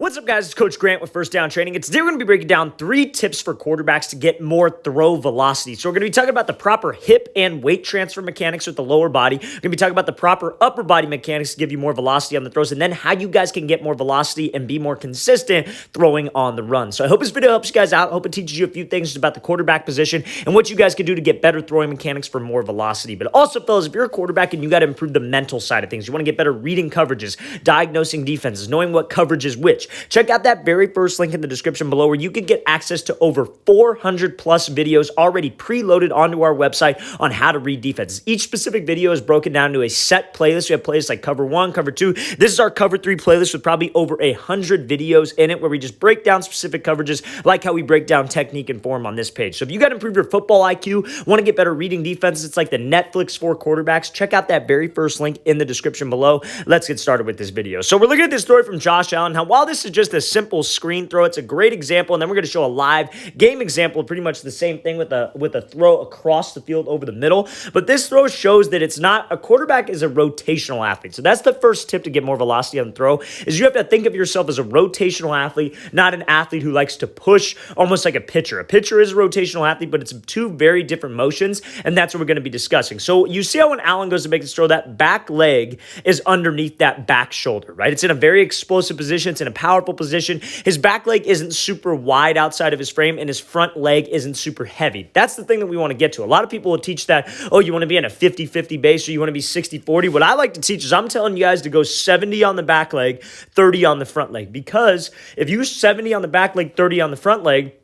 What's up, guys? It's Coach Grant with First Down Training. And today we're going to be breaking down 3 tips for quarterbacks to get more throw velocity. So we're going to be talking about the proper hip and weight transfer mechanics with the lower body. We're going to be talking about the proper upper body mechanics to give you more velocity on the throws, and then how you guys can get more velocity and be more consistent throwing on the run. So I hope this video helps you guys out. I hope it teaches you a few things about the quarterback position and what you guys can do to get better throwing mechanics for more velocity. But also, fellas, if you're a quarterback and you got to improve the mental side of things, you want to get better reading coverages, diagnosing defenses, knowing what coverage is which, check out that very first link in the description below where you can get access to over 400 plus videos already preloaded onto our website on how to read defenses. Each specific video is broken down to a set playlist. We have playlists like Cover 1, Cover 2. This is our Cover 3 playlist with probably over 100 videos in it where we just break down specific coverages like how we break down technique and form on this page. So if you got to improve your football IQ, want to get better reading defenses, it's like the Netflix for quarterbacks. Check out that very first link in the description below. Let's get started with this video. So we're looking at this story from Josh Allen. Now, while this is just a simple screen throw, it's a great example, and then we're going to show a live game example of pretty much the same thing with a throw across the field over the middle. But this throw shows that it's not, a quarterback is a rotational athlete. So that's the first tip to get more velocity on the throw, is you have to think of yourself as a rotational athlete, not an athlete who likes to push almost like a pitcher. A pitcher is a rotational athlete, but it's two very different motions, and that's what we're going to be discussing. So you see how when Allen goes to make this throw, that back leg is underneath that back shoulder, right? It's in a very explosive position. It's in a powerful position. His back leg isn't super wide outside of his frame, and his front leg isn't super heavy. That's the thing that we want to get to. A lot of people will teach that, oh, you want to be in a 50-50 base, or you want to be 60-40. What I like to teach is I'm telling you guys to go 70 on the back leg, 30 on the front leg. Because if you 70 on the back leg, 30 on the front leg,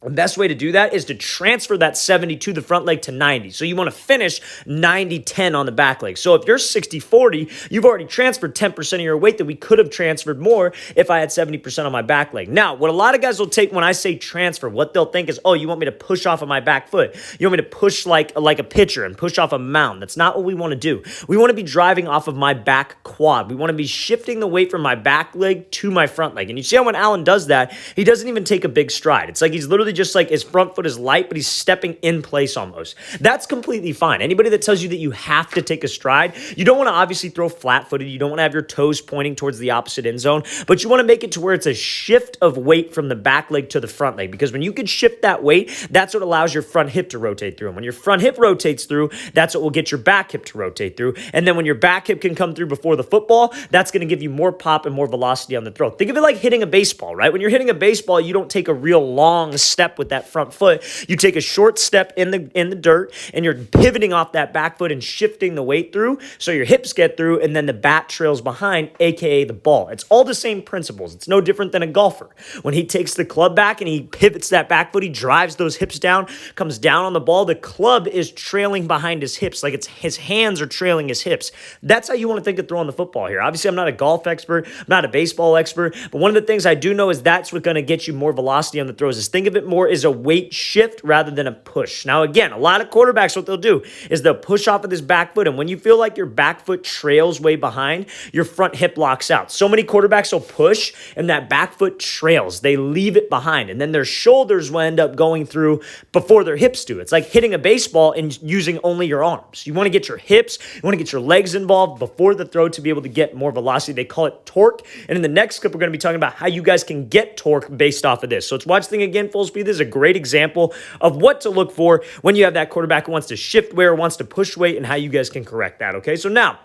the best way to do that is to transfer that 70 to the front leg to 90. So you want to finish 90-10 on the back leg. So if you're 60-40, you've already transferred 10% of your weight that we could have transferred more if I had 70% on my back leg. Now, what a lot of guys will take when I say transfer, what they'll think is, oh, you want me to push off of my back foot. You want me to push like a pitcher and push off a mound. That's not what we want to do. We want to be driving off of my back quad. We want to be shifting the weight from my back leg to my front leg. And you see how when Allen does that, he doesn't even take a big stride. It's like he's literally just like his front foot is light, but he's stepping in place almost. That's completely fine. Anybody that tells you that you have to take a stride, you don't want to obviously throw flat-footed. You don't want to have your toes pointing towards the opposite end zone, but you want to make it to where it's a shift of weight from the back leg to the front leg, because when you can shift that weight, that's what allows your front hip to rotate through. And when your front hip rotates through, that's what will get your back hip to rotate through. And then when your back hip can come through before the football, that's going to give you more pop and more velocity on the throw. Think of it like hitting a baseball, right? When you're hitting a baseball, you don't take a real long step with that front foot. You take a short step in the dirt, and you're pivoting off that back foot and shifting the weight through so your hips get through, and then the bat trails behind, aka the ball. It's all the same principles. It's no different than a golfer. When he takes the club back and he pivots that back foot, he drives those hips down, comes down on the ball, the club is trailing behind his hips, like his hands are trailing his hips. That's how you want to think of throwing the football here. Obviously, I'm not a golf expert, I'm not a baseball expert, but one of the things I do know is that's what's going to get you more velocity on the throws, is think of it more as a weight shift rather than a push. Now, again, a lot of quarterbacks, what they'll do is they'll push off of this back foot, and when you feel like your back foot trails way behind, your front hip locks out. So many quarterbacks will push, and that back foot trails. They leave it behind, and then their shoulders will end up going through before their hips do. It's like hitting a baseball and using only your arms. You want to get your hips, you want to get your legs involved before the throw to be able to get more velocity. They call it torque, and in the next clip, we're going to be talking about how you guys can get torque based off of this. So let's watch the thing again full speed. This is a great example of what to look for when you have that quarterback who wants to shift weight or wants to push weight, and how you guys can correct that, okay? So now,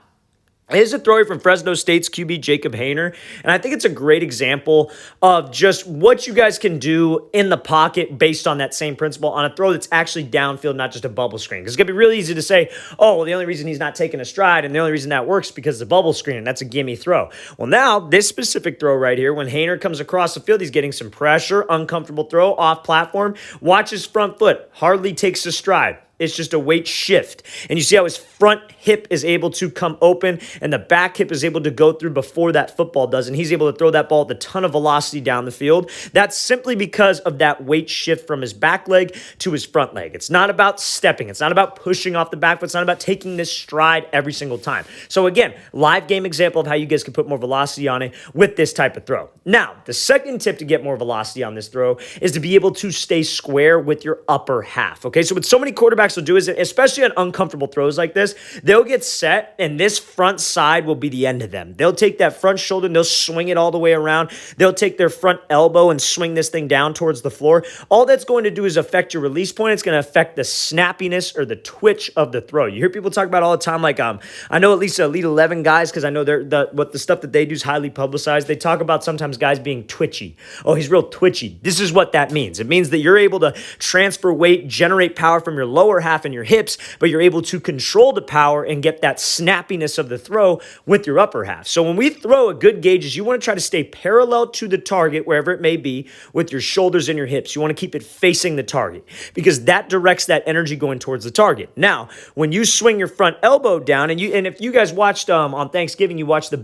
here's a throw from Fresno State's QB, Jacob Hayner, and I think it's a great example of just what you guys can do in the pocket based on that same principle on a throw that's actually downfield, not just a bubble screen. Because it's going to be really easy to say, oh, well, the only reason he's not taking a stride and the only reason that works is because it's a bubble screen, and that's a gimme throw. Well, now, this specific throw right here, when Hayner comes across the field, he's getting some pressure, uncomfortable throw, off platform, watch his front foot, hardly takes a stride. It's just a weight shift. And you see how his front hip is able to come open and the back hip is able to go through before that football does. And he's able to throw that ball with a ton of velocity down the field. That's simply because of that weight shift from his back leg to his front leg. It's not about stepping. It's not about pushing off the back foot. It's not about taking this stride every single time. So again, live game example of how you guys can put more velocity on it with this type of throw. Now, the second tip to get more velocity on this throw is to be able to stay square with your upper half. Okay, so with so many quarterbacks quarterbacks will do is, especially on uncomfortable throws like this, they'll get set and this front side will be the end of them. They'll take that front shoulder and they'll swing it all the way around. They'll take their front elbow and swing this thing down towards the floor. All that's going to do is affect your release point. It's going to affect the snappiness or the twitch of the throw. You hear people talk about all the time, like I know at least Elite 11 guys, because I know what the stuff that they do is highly publicized. They talk about sometimes guys being twitchy. Oh, he's real twitchy. This is what that means. It means that you're able to transfer weight, generate power from your lower half and your hips, but you're able to control the power and get that snappiness of the throw with your upper half. So when we throw, a good gauge is you want to try to stay parallel to the target, wherever it may be, with your shoulders and your hips. You want to keep it facing the target because that directs that energy going towards the target. Now, when you swing your front elbow down, and if you guys watched on Thanksgiving, you watched the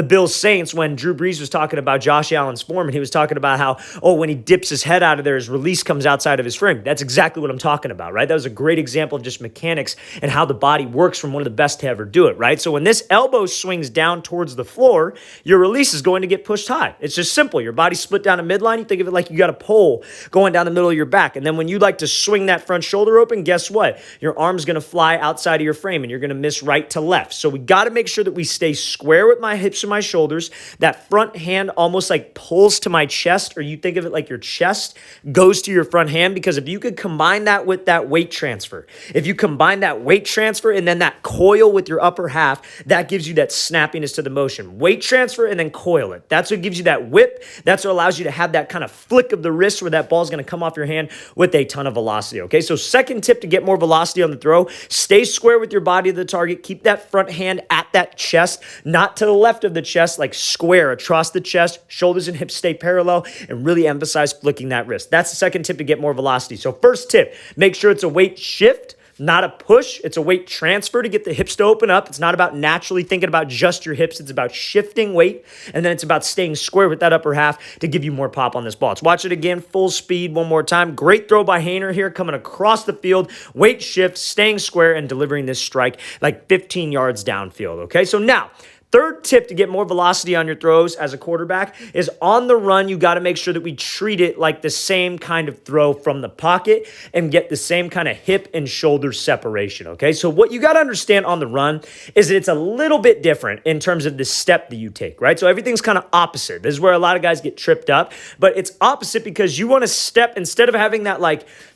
Bills Saints when Drew Brees was talking about Josh Allen's form, and he was talking about how, when he dips his head out of there, his release comes outside of his frame. That's exactly what I'm talking about, right? That was a great example of just mechanics and how the body works from one of the best to ever do it, right? So when this elbow swings down towards the floor, your release is going to get pushed high. It's just simple. Your body's split down a midline. You think of it like you got a pole going down the middle of your back. And then when you like to swing that front shoulder open, guess what? Your arm's going to fly outside of your frame and you're going to miss right to left. So we got to make sure that we stay square with my hips and my shoulders. That front hand almost like pulls to my chest, or you think of it like your chest goes to your front hand, because if you could combine that with that weight transfer, if you combine that weight transfer and then that coil with your upper half, that gives you that snappiness to the motion. Weight transfer and then coil it. That's what gives you that whip. That's what allows you to have that kind of flick of the wrist where that ball's going to come off your hand with a ton of velocity, okay? So second tip to get more velocity on the throw, stay square with your body to the target. Keep that front hand at that chest, not to the left of the chest, like square across the chest. Shoulders and hips stay parallel, and really emphasize flicking that wrist. That's the second tip to get more velocity. So first tip, make sure it's a weight shift, not a push. It's a weight transfer to get the hips to open up. It's not about naturally thinking about just your hips. It's about shifting weight, and then it's about staying square with that upper half to give you more pop on this ball. Let's watch it again, full speed one more time. Great throw by Hayner here, coming across the field, weight shift, staying square, and delivering this strike like 15 yards downfield, okay? So now, third tip to get more velocity on your throws as a quarterback is on the run, you got to make sure that we treat it like the same kind of throw from the pocket and get the same kind of hip and shoulder separation, okay? So what you got to understand on the run is that it's a little bit different in terms of the step that you take, right? So everything's kind of opposite. This is where a lot of guys get tripped up, but it's opposite because you want to step, instead of having that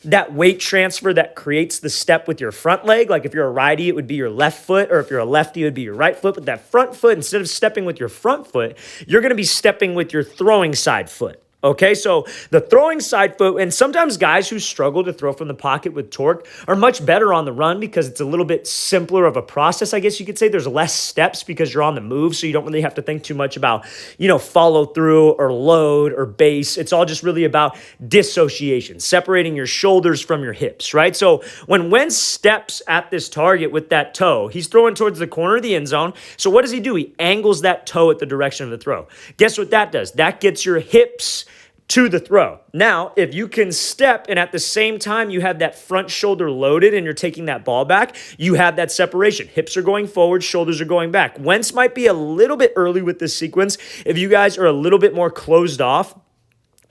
that weight transfer that creates the step with your front leg, like if you're a righty, it would be your left foot, or if you're a lefty, it would be your right foot, but that front foot, instead of stepping with your front foot, you're going to be stepping with your throwing side foot. Okay, so the throwing side foot, and sometimes guys who struggle to throw from the pocket with torque are much better on the run because it's a little bit simpler of a process, I guess you could say. There's less steps because you're on the move, so you don't really have to think too much about, follow through or load or base. It's all just really about dissociation, separating your shoulders from your hips, right? So when Wentz steps at this target with that toe, he's throwing towards the corner of the end zone. So what does he do? He angles that toe at the direction of the throw. Guess what that does? That gets your hips to the throw. Now, if you can step and at the same time you have that front shoulder loaded and you're taking that ball back, you have that separation. Hips are going forward, shoulders are going back. Wentz might be a little bit early with this sequence. If you guys are a little bit more closed off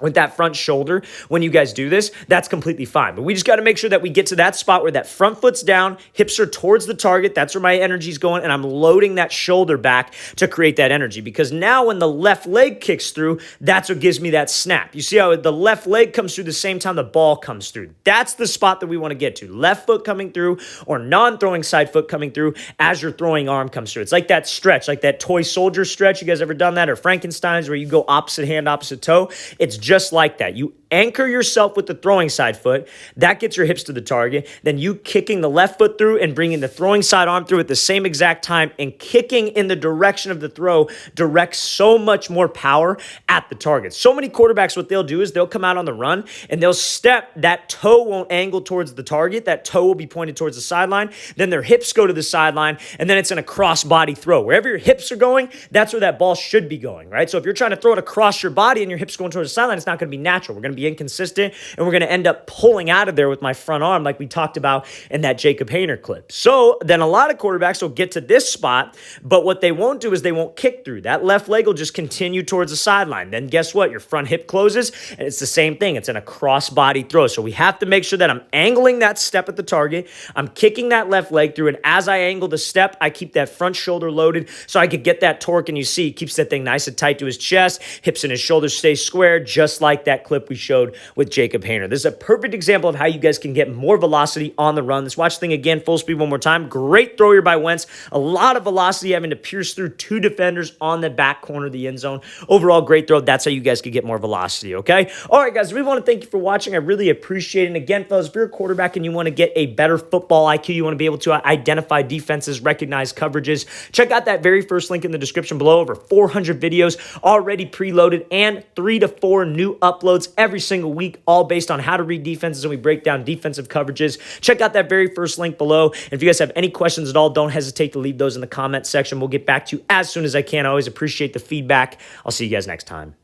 with that front shoulder when you guys do this, that's completely fine. But we just got to make sure that we get to that spot where that front foot's down, hips are towards the target. That's where my energy's going, and I'm loading that shoulder back to create that energy. Because now when the left leg kicks through, that's what gives me that snap. You see how the left leg comes through the same time the ball comes through. That's the spot that we want to get to. Left foot coming through or non-throwing side foot coming through as your throwing arm comes through. It's like that stretch, like that toy soldier stretch. You guys ever done that? Or Frankenstein's where you go opposite hand, opposite toe? It's just like that. You anchor yourself with the throwing side foot. That gets your hips to the target. Then you kicking the left foot through and bringing the throwing side arm through at the same exact time, and kicking in the direction of the throw directs so much more power at the target. So many quarterbacks, what they'll do is they'll come out on the run and they'll step. That toe won't angle towards the target. That toe will be pointed towards the sideline. Then their hips go to the sideline, and then it's in a cross-body throw. Wherever your hips are going, that's where that ball should be going, right? So if you're trying to throw it across your body and your hips going towards the sideline, it's not going to be natural. We're going to be be inconsistent, and we're going to end up pulling out of there with my front arm like we talked about in that Jacob Hayner clip. So then a lot of quarterbacks will get to this spot, but what they won't do is they won't kick through. That left leg will just continue towards the sideline. Then guess what? Your front hip closes, and it's the same thing. It's in a cross-body throw. So we have to make sure that I'm angling that step at the target. I'm kicking that left leg through, and as I angle the step, I keep that front shoulder loaded so I could get that torque, and you see he keeps that thing nice and tight to his chest. Hips and his shoulders stay square, just like that clip we showed with Jacob Hayner. This is a perfect example of how you guys can get more velocity on the run. Let's watch the thing again, full speed one more time. Great throw here by Wentz. A lot of velocity having to pierce through two defenders on the back corner of the end zone. Overall, great throw. That's how you guys could get more velocity, okay? All right, guys, we want to thank you for watching. I really appreciate it. And again, fellas, if you're a quarterback and you want to get a better football IQ, you want to be able to identify defenses, recognize coverages, check out that very first link in the description below. Over 400 videos already preloaded and 3 to 4 new uploads every single week, all based on how to read defenses, and we break down defensive coverages. Check out that very first link below. And if you guys have any questions at all, don't hesitate to leave those in the comment section. We'll get back to you as soon as I can. I always appreciate the feedback. I'll see you guys next time.